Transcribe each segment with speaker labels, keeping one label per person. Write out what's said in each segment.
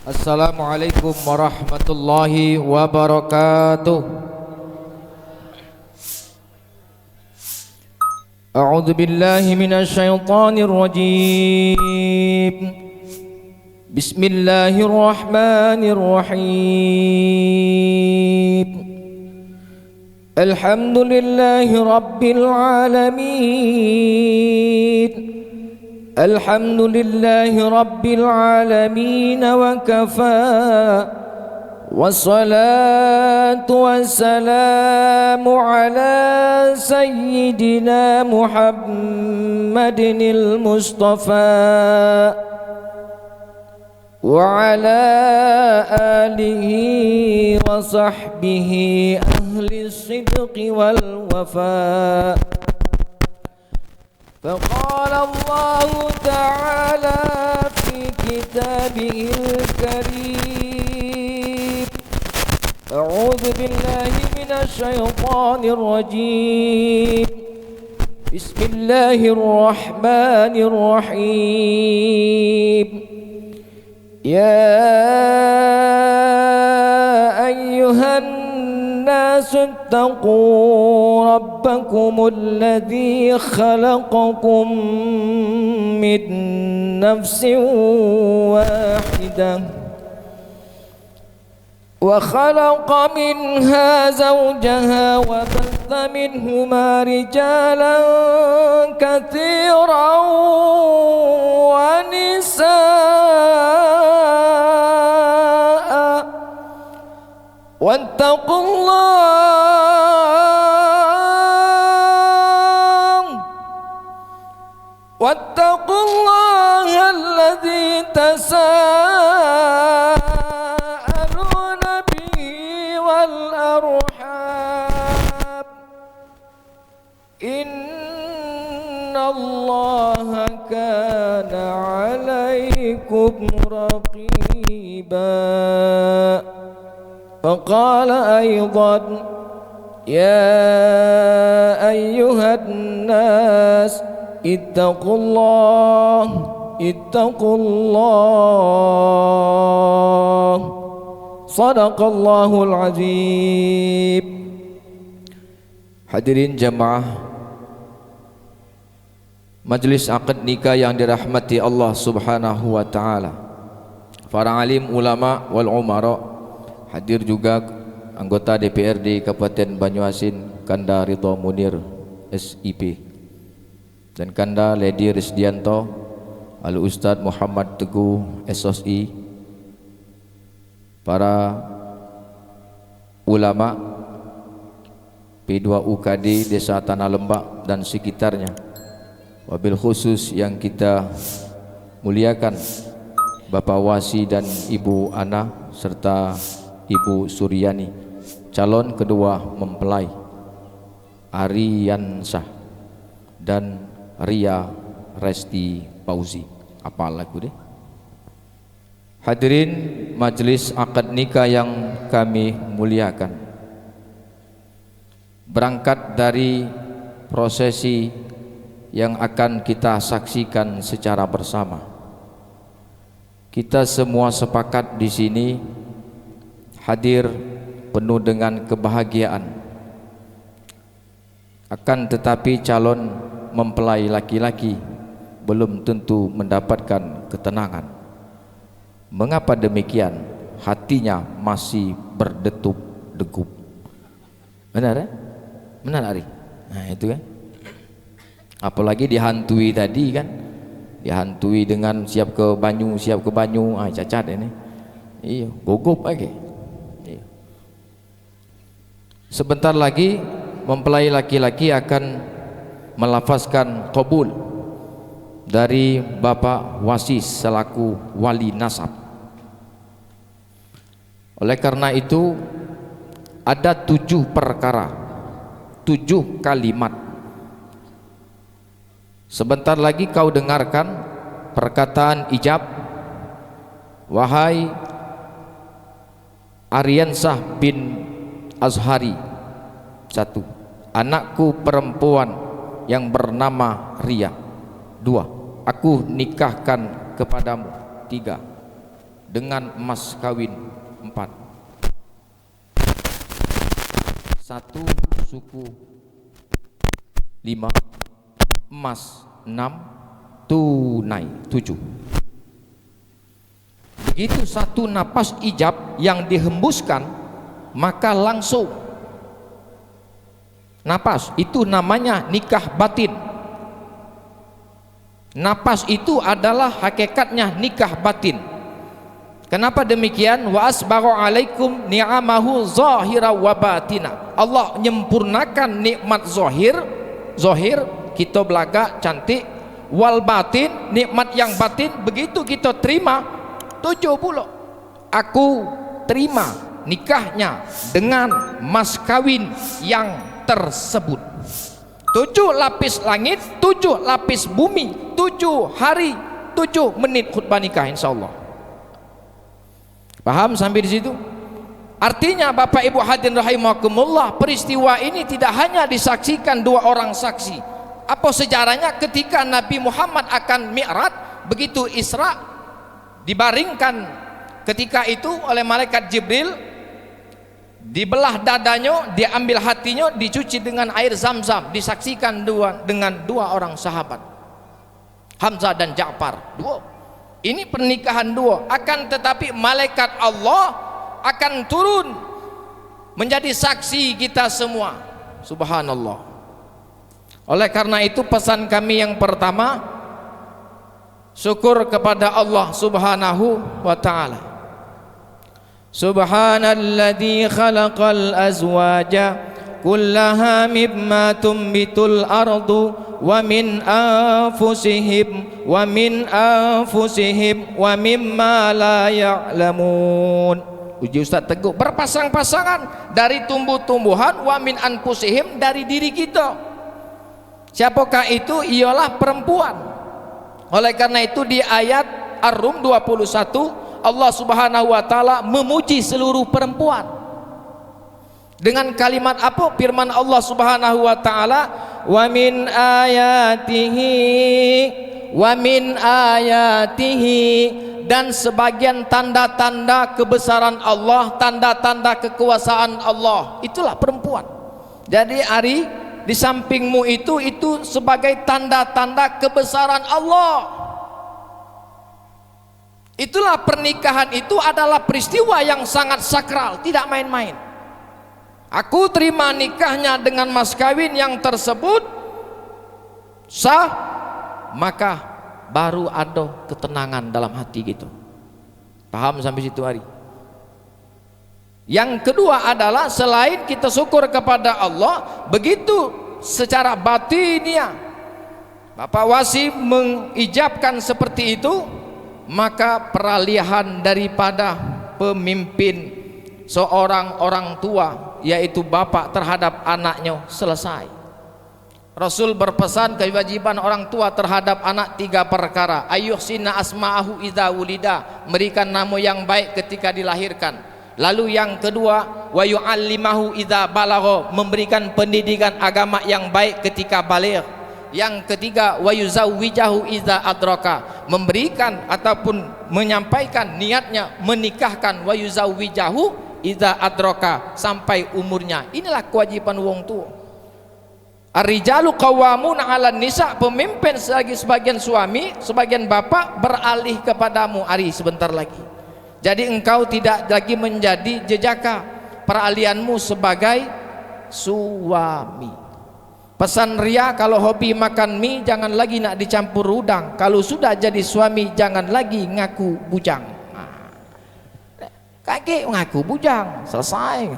Speaker 1: Assalamualaikum warahmatullahi wabarakatuh. A'udzu billahi minasy syaithanir rajim. Bismillahirrahmanirrahim. Alhamdulillahi rabbil alamin. Alhamdulillahi rabbil alamin wa kafa. Wassalatu wassalamu ala sayyidina Muhammadinil Mustafa wa ala alihi wa sahbihi ahli sidqi wal wafa. فقال الله تعالى في كتابه الكريم أعوذ بالله من الشيطان الرجيم بسم الله الرحمن الرحيم يا أيها الناس اتقوا ربكم الذي خلقكم من نفس واحدة وخلق منها زوجها وبث منهما رجالا كثيرا ونساء واتقوا الله الذي تساءلون به والأرحام إن الله كان عليكم رقيبا. فقال أيضا يا أيها الناس اتقوا الله صدق Allahul Azim. Hadirin jamaah majelis akad nikah yang dirahmati Allah Subhanahu wa taala, para alim ulama wal umara, hadir juga anggota DPRD Kabupaten Banyuasin Kanda Ridho Munir SIP dan Kanda Lady Risdianto, Al Ustadz Muhammad Teguh SOSI, para ulama P2UKD Desa Tanah Lembak dan sekitarnya, wabil khusus yang kita muliakan Bapak Wasi dan Ibu Ana serta Ibu Suryani, calon kedua mempelai Ariyansah dan Ria Resti Pauzi. Apa lagu deh? Hadirin majelis akad nikah yang kami muliakan, berangkat dari prosesi yang akan kita saksikan secara bersama, kita semua sepakat di sini hadir penuh dengan kebahagiaan. Akan tetapi calon mempelai laki-laki belum tentu mendapatkan ketenangan. Mengapa demikian? Hatinya masih berdetup-degup. Benar ya? Benar Ari? Nah itu kan, apalagi dihantui tadi kan, dihantui dengan siap ke banyu, cacat ini. Iya, gugup lagi. Iya. Sebentar lagi mempelai laki-laki akan melafazkan qabul dari Bapak Wasis selaku wali nasab. Oleh karena itu ada 7 perkara, 7 kalimat. Sebentar lagi kau dengarkan perkataan ijab. Wahai Ariyansah bin Azhari, 1. Anakku perempuan yang bernama Ria. 2. Aku nikahkan kepadamu. 3. dengan emas kawin 4. 1 suku 5, emas 6, tunai 7. Begitu satu napas ijab yang dihembuskan, maka langsung napas itu namanya nikah batin. Napas itu adalah hakikatnya nikah batin. Kenapa demikian? Wa asbaghu alaikum ni'amahu zahira wa batina. Allah menyempurnakan nikmat zahir kita belaga cantik, wal batin, nikmat yang batin begitu kita terima 70. Aku terima nikahnya dengan mas kawin yang tersebut. 7 lapis langit, 7 lapis bumi, 7 hari, 7 menit khutbah nikah insyaallah. Paham sampai di situ? Artinya Bapak Ibu hadirin rahimakumullah, peristiwa ini tidak hanya disaksikan 2 orang saksi. Apa sejarahnya ketika Nabi Muhammad akan Mi'raj, begitu Isra dibaringkan ketika itu oleh malaikat Jibril, dibelah dadanya, diambil hatinya, dicuci dengan air Zam-Zam, disaksikan dengan 2 orang sahabat, Hamzah dan Ja'far. 2. Ini pernikahan 2. Akan tetapi malaikat Allah akan turun menjadi saksi kita semua. Subhanallah. Oleh karena itu pesan kami yang pertama, syukur kepada Allah Subhanahu wa ta'ala. Subhanalladzi khalaqal azwaja kullaha mimma tumbitul ardu wa min anfusihim wa mimma la ya'lamun. Uji Ustaz Teguh, berpasang-pasangan dari tumbuh-tumbuhan, wa min anfusihim, dari diri kita. Siapakah itu? Ialah perempuan. Oleh karena itu di ayat Ar-Rum 21 Allah Subhanahu wa taala memuji seluruh perempuan dengan kalimat apa? Firman Allah Subhanahu wa taala, wa min ayatihi, dan sebagian tanda-tanda kebesaran Allah, tanda-tanda kekuasaan Allah, itulah perempuan. Jadi Ari, di sampingmu itu sebagai tanda-tanda kebesaran Allah. Itulah pernikahan, itu adalah peristiwa yang sangat sakral, tidak main-main. Aku terima nikahnya dengan mas kawin yang tersebut sah, maka baru ada ketenangan dalam hati gitu. Paham sampai situ Ari? Yang kedua adalah selain kita syukur kepada Allah, begitu secara batiniah Bapak Wasi mengijabkan seperti itu, maka peralihan daripada pemimpin seorang orang tua, yaitu bapak terhadap anaknya, selesai. Rasul berpesan kewajiban orang tua terhadap anak 3 perkara. Ayyuhsina asma'ahu idza wulida, memberikan nama yang baik ketika dilahirkan. Lalu yang kedua, wa yu'allimahu idza balagha, memberikan pendidikan agama yang baik ketika baligh. Yang ketiga, wa yuzawwijahu idza adraka, memberikan ataupun menyampaikan niatnya menikahkan, wa yuzawwijahu idza adraka, sampai umurnya. Inilah kewajiban wong tua. Ar-rijalu qawwamuna 'alan nisa, pemimpin sebagian suami, sebagian bapak beralih kepadamu Ari sebentar lagi. Jadi engkau tidak lagi menjadi jejaka, peralihanmu sebagai suami. Pesan Ria, kalau hobi makan mie jangan lagi nak dicampur udang. Kalau sudah jadi suami jangan lagi ngaku bujang. Kakek ngaku bujang, selesai.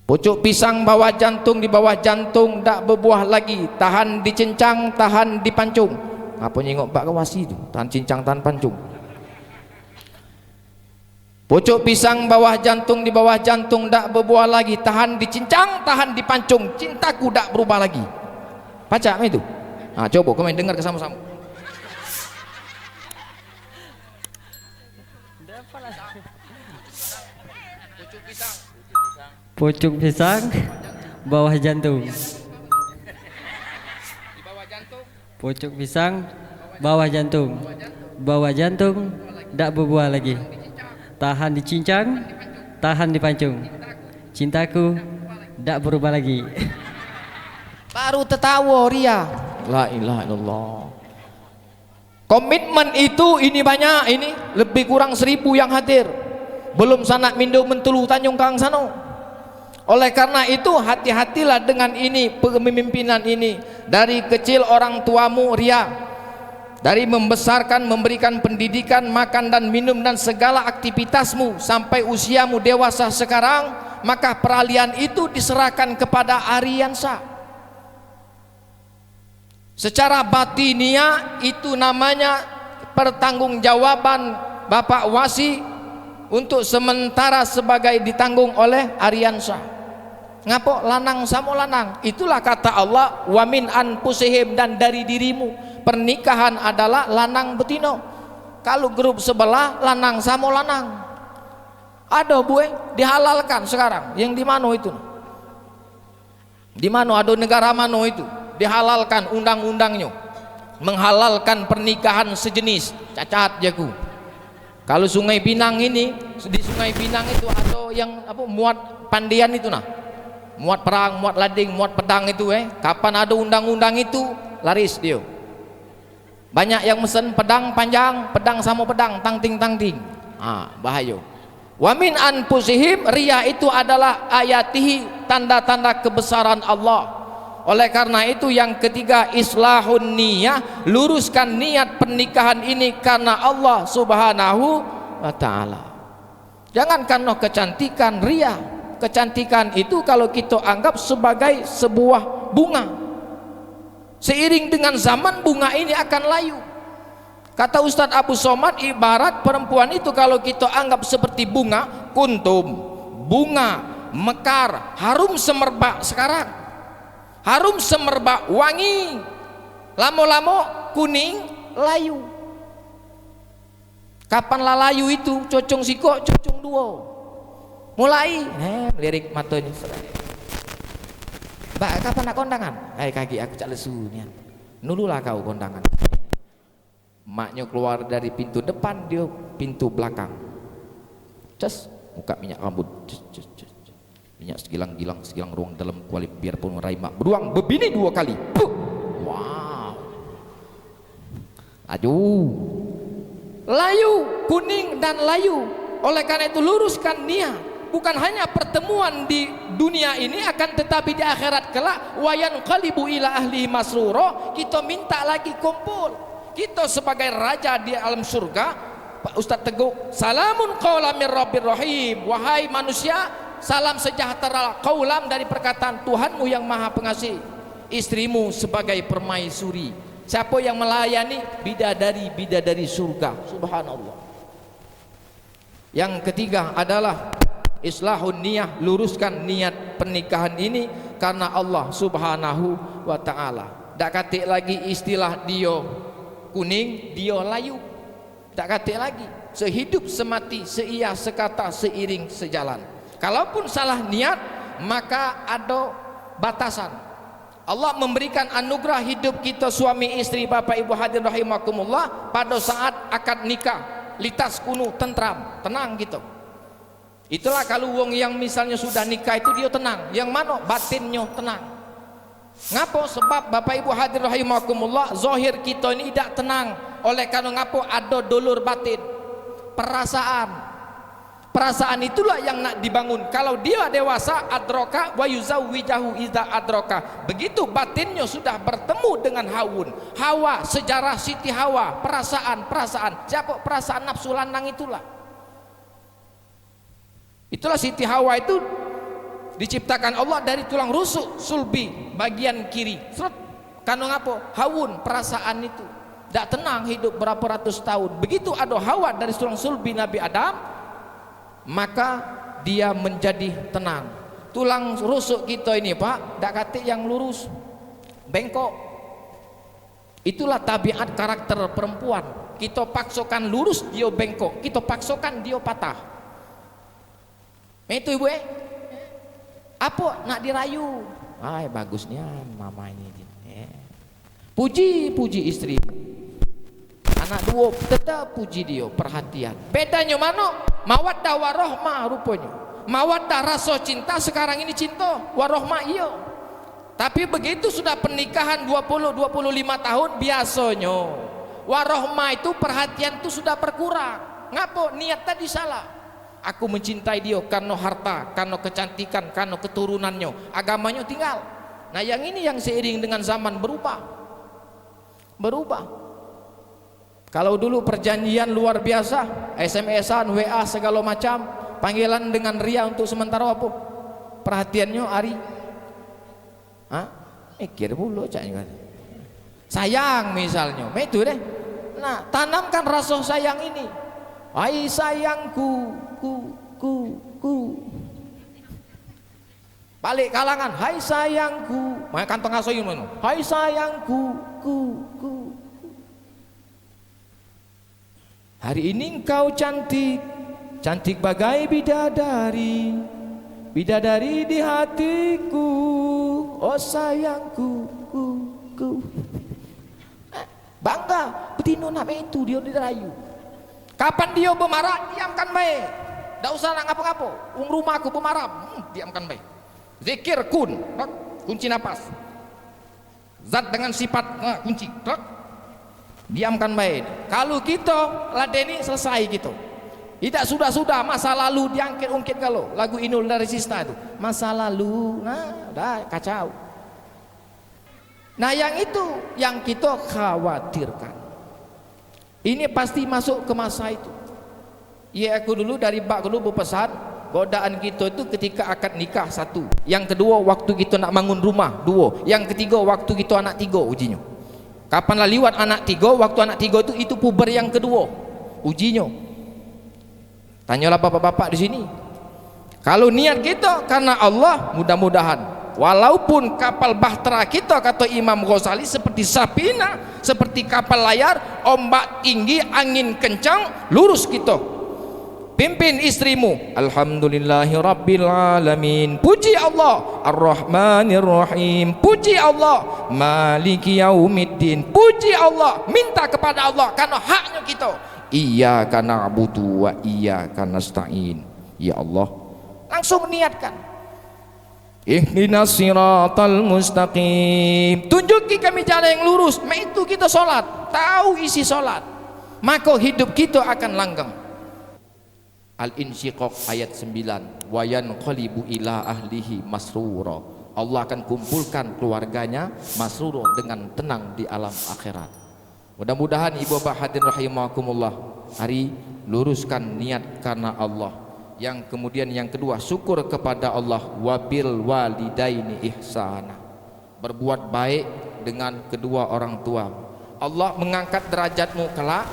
Speaker 1: Pucuk pisang bawah jantung, di bawah jantung tak berbuah lagi, tahan dicincang, tahan dipancung. Apa nyengok Pak Kawasi itu? Tahan cincang, tahan pancung. Pucuk pisang bawah jantung, di bawah jantung tak berbuah lagi, tahan dicincang, tahan dipancung, cintaku tak berubah lagi. Baca itu. Nah, coba kau main dengar sama-sama.
Speaker 2: Pucuk pisang bawah jantung, Pucuk pisang, bawah jantung. Bawah jantung, tak berbuah lagi. Tahan dicincang, tahan dipancung. Cintaku, tak berubah lagi.
Speaker 1: Baru tertawa ria. La ilaha illallah. Komitmen itu ini banyak, ini lebih kurang 1000 yang hadir. Belum sanak mindo mentulu Tanjung Kang Sano. Oleh karena itu hati-hatilah dengan ini, pemimpinan ini. Dari kecil orang tuamu ria, dari membesarkan, memberikan pendidikan, makan dan minum dan segala aktivitasmu sampai usiamu dewasa sekarang, maka peralihan itu diserahkan kepada Aryansa. Secara batinia itu namanya pertanggungjawaban Bapak Wasi untuk sementara sebagai ditanggung oleh Aryansa. Ngapo lanang samo lanang, itulah kata Allah, wa min anfusihim, dan dari dirimu. Pernikahan adalah lanang betino. Kalau grup sebelah lanang samo lanang, ada bueh dihalalkan sekarang. Yang di mana itu? Di mana ada negara mana itu dihalalkan undang-undangnya menghalalkan pernikahan sejenis? Cacat jago. Kalau Sungai Pinang ini, di Sungai Pinang itu ada yang apa, muat pandian itu nah, muat perang, muat lading, muat pedang itu kapan ada undang-undang itu laris dia. Banyak yang mesen pedang panjang, pedang sama pedang, tangting tangting. Bahaya. Wa min anfusihim, ria itu adalah ayatihi, tanda-tanda kebesaran Allah. Oleh karena itu yang ketiga, islahun niyah, luruskan niat pernikahan ini karena Allah Subhanahu wa ta'ala. Jangan karena kecantikan ria. Kecantikan itu kalau kita anggap sebagai sebuah bunga, seiring dengan zaman bunga ini akan layu. Kata Ustadz Abu Somad, ibarat perempuan itu kalau kita anggap seperti bunga kuntum, bunga mekar, harum semerbak sekarang, harum semerbak wangi, lama-lama kuning layu. Kapan lah layu itu? Cocong siko, cocong duo. Mulai lirik matanya. Mbak, kapan nak kondangan? Kaki aku cak lesu nih. Nululah kau kondangan. Maknya keluar dari pintu depan, dia pintu belakang. Ces, muka minyak rambut. Ces. Minyak segilang ruang dalam kuali biarpun meraih mak beruang bebini 2 kali. Wow. Aduh. Layu, kuning dan layu. Oleh karena itu luruskan niat. Bukan hanya pertemuan di dunia ini, akan tetapi di akhirat kelak, wayan qalibu ila ahli masruro, kita minta lagi kumpul. Kita sebagai raja di alam surga, Pak Ustadz Teguh, salamun qaulam mir rabbir rahim, wahai manusia, salam sejahtera qaulam dari perkataan Tuhanmu yang maha pengasih. Istrimu sebagai permaisuri. Siapa yang melayani? Bidadari surga. Subhanallah. Yang ketiga adalah islahun niyah, luruskan niat pernikahan ini karena Allah Subhanahu wa ta'ala. Tak katik lagi istilah dia kuning, dia layu. Tak katik lagi. Sehidup semati, seia sekata, seiring sejalan. Kalaupun salah niat, maka ada batasan. Allah memberikan anugerah hidup kita suami istri, Bapak Ibu hadir rahimakumullah, pada saat akad nikah, litas kunu tentram, tenang gitu. Itulah kalau wong yang misalnya sudah nikah itu dia tenang. Yang mana? Batinnya tenang. Ngapo? Sebab Bapak Ibu hadir rahimakumullah, zahir kita ini tidak tenang. Oleh karena ngapo? Ada dulur batin, perasaan itulah yang nak dibangun. Kalau dia dewasa, adroka wa yuzawwijahu idza adroka. Begitu batinnya sudah bertemu dengan Hawa, sejarah Siti Hawa, perasaan. Siapa? Perasaan nafsu lanang itulah. Itulah Siti Hawa itu diciptakan Allah dari tulang rusuk sulbi bagian kiri. Karena ngapa? Hawun, perasaan itu. Tidak tenang hidup berapa ratus tahun. Begitu ada Hawa dari tulang sulbi Nabi Adam, maka dia menjadi tenang. Tulang rusuk kita ini Pak, tidak katik yang lurus, bengkok. Itulah tabiat karakter perempuan. Kita paksakan lurus, dia bengkok. Kita paksakan, dia patah. Itu ibu apa nak dirayu? Bagusnya mama ini. Puji istri. Anak dua tetap puji dia, perhatian. Bedanya mana? Mawaddah warahmah rupanya. Mawaddah rasa cinta sekarang ini cinta, warahmah iya. Tapi begitu sudah pernikahan 20-25 tahun biasanya warahmah itu perhatian itu sudah berkurang. Ngapa? Niat tadi salah. Aku mencintai dia karena harta, karena kecantikan, karena keturunannya, agamanya tinggal. Nah yang ini yang seiring dengan zaman berubah. Kalau dulu perjanjian luar biasa, SMS-an, WA segala macam, panggilan dengan ria untuk sementara apa? Perhatiannya hari. Mikir dulu caknya. Sayang misalnya, itu deh. Nah, tanamkan rasa sayang ini. Hai sayangku, ku. Balik kalangan, hai sayangku. Mana kantong asoyun mana? Hai sayangku, ku. Hari ini engkau cantik bagai bidadari di hatiku, oh sayangku, ku. Bangga, betino nak itu dia dirayu. Kapan dia bermarah, diamkan baik. Tak usah nak ngapa-ngapa. Rumah aku bermarah, diamkan baik. Zikir kunci nafas. Zat dengan sifat kunci. Diamkan baik. Kalau kita ladeni selesai gitu. Tidak sudah masa lalu diangkit-ungkit kalau lagu Inul Darisista itu. Masa lalu, dah kacau. Nah yang itu yang kita khawatirkan. Ini pasti masuk ke masa itu. Ya aku dulu dari bak dulu berpesan, godaan kita itu ketika akad nikah satu. Yang kedua waktu kita nak bangun rumah dua. Yang ketiga waktu kita anak tiga ujinya. Kapan lah liwat anak tiga, waktu anak tiga itu puber yang kedua ujinya. Tanyalah bapak-bapak di sini. Kalau niat kita karena Allah, mudah-mudahan walaupun kapal bahtera kita kata Imam Ghazali seperti sapina, seperti kapal layar, ombak tinggi, angin kencang, lurus kita. Pimpin istrimu, alhamdulillahi rabbil alamin, puji Allah, ar-rahmanir rahim, puji Allah, maliki yaumiddin, puji Allah, minta kepada Allah karena haknya kita. Iyyaka na'budu wa iyyaka nasta'in. Ya Allah, langsung niatkan. Ihdinas siratal mustaqim, tunjuki kami jalan yang lurus. Itu kita solat, tahu isi solat, maka hidup kita akan langgeng. Al-Insyiqaq ayat 9, wa yanqalibu ila ahlihi masrura. Allah akan kumpulkan keluarganya masrura dengan tenang di alam akhirat. Mudah-mudahan ibu bapak hadirin rahimakumullah, hari luruskan niat karena Allah. Yang kemudian yang kedua, syukur kepada Allah, wabil walidaini ihsana, berbuat baik dengan kedua orang tua. Allah mengangkat derajatmu kelak,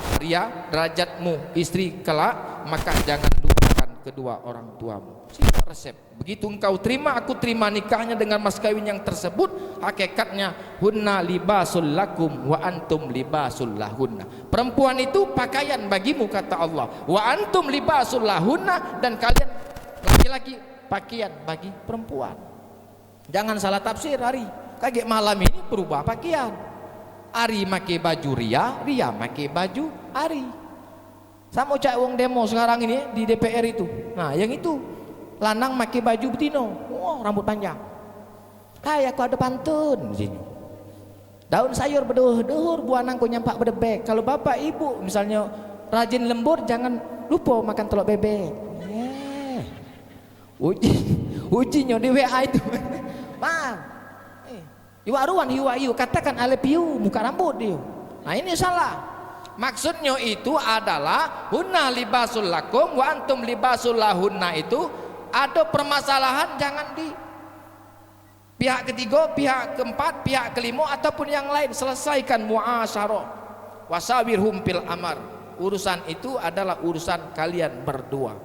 Speaker 1: derajatmu istri kelak, maka jangan lupakan kedua orang tuamu. Siapa resep? Begitu engkau terima, aku terima nikahnya dengan mas kawin yang tersebut, hakikatnya hunna libasul lakum wa antum libasul lahunna. Perempuan itu pakaian bagimu kata Allah, wa antum libasul lahunna, dan kalian laki-laki pakaian bagi perempuan. Jangan salah tafsir hari. Kayak malam ini berubah pakaian. Ari make baju ria make baju Ari. Sama cak wong demo sekarang ini di DPR itu. Nah, yang itu lanang make baju betino, rambut panjang. Kayak aku ada pantun di sini. Daun sayur berduhur, buah nangko nyampak berdebek. Kalau bapak ibu misalnya rajin lembur, jangan lupa makan telur bebek. Ujinya di WA itu. Iwa katakan I love you, muka rambut dia. Nah ini salah. Maksudnya itu adalah hunna libasul lakum wa antum libasul lahunna, itu ada permasalahan jangan di pihak ketiga, pihak keempat, pihak kelima ataupun yang lain, selesaikan muasyarah. Wasawirhum fil amar. Urusan itu adalah urusan kalian berdua.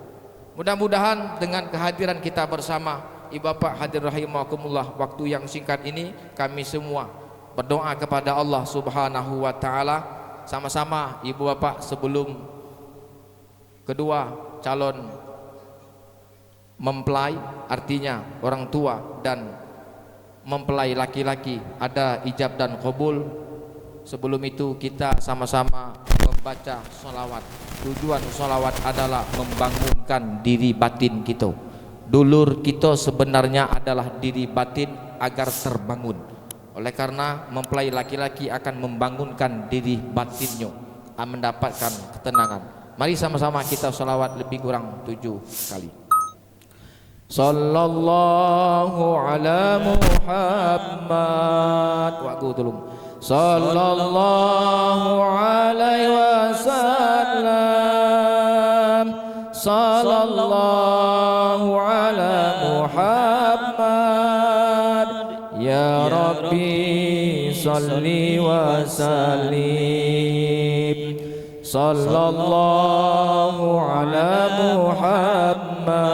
Speaker 1: Mudah-mudahan dengan kehadiran kita bersama ibu bapak hadirin rahimakumullah, waktu yang singkat ini kami semua berdoa kepada Allah Subhanahu wa taala sama-sama. Ibu bapak, sebelum kedua calon mempelai, artinya orang tua dan mempelai laki-laki ada ijab dan qabul, Sebelum itu kita sama-sama membaca solawat. Tujuan solawat adalah membangunkan diri batin kita. Dulur kita sebenarnya adalah diri batin agar terbangun. Oleh karena mempelai laki-laki akan membangunkan diri batinnya, mendapatkan ketenangan. Mari sama-sama kita solawat lebih kurang 7 kali. Sallallahu ala Muhammad. Waktu tolong. Sallallahu alaihi wasallam. Sallallahu ala Muhammad. Ya Rabbi salli wa sallim. Sallallahu ala Muhammad.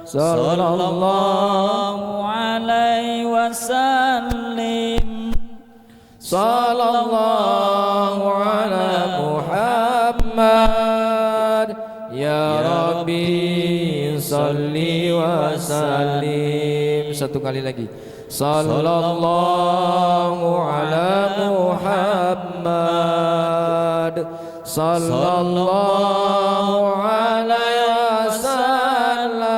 Speaker 3: Sallallahu alaihi wasallim.
Speaker 1: Sallallahu ala Muhammad. Ya Rabbi salli wa sallim. Satu kali lagi. Sallallahu ala Muhammad. Sallallahu alaihi wasallam.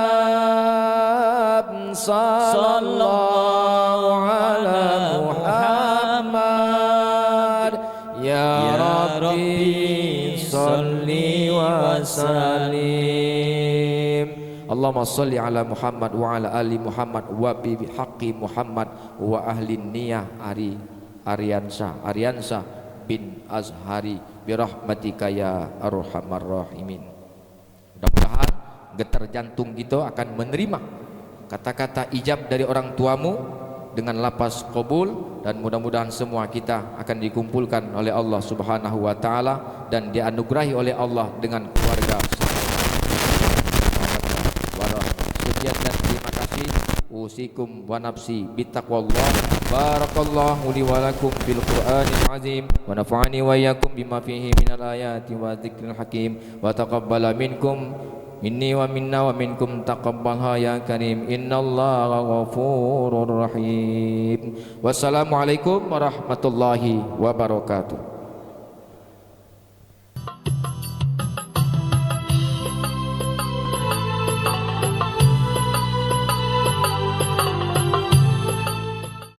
Speaker 1: Sallallahu ala Muhammad. Ya Rabbi salli wa sallim. Allahumma salli ala Muhammad wa ala ali Muhammad wa bi haqqi Muhammad wa ahli niyah Aryansa bin Azhari birahmatika ya arhamar rahimin. Mudah-mudahan getar jantung kita akan menerima kata-kata ijab dari orang tuamu dengan lapas qabul, dan mudah-mudahan semua kita akan dikumpulkan oleh Allah Subhanahu wa taala dan dianugerahi oleh Allah dengan keluarga. Sekian dan terima kasih. Usikum wa nafsi bittaqwallah. Barakallahu li wa lakum bil Qur'anil azim wa nafa'ani wa iyyakum bima fihi minal ayati wa dzikril hakim wa taqabbala minkum minni wa minna wa minkum taqabbalha ya karim innallaha ghafurur rahim. Wassalamualaikum warahmatullahi wabarakatuh.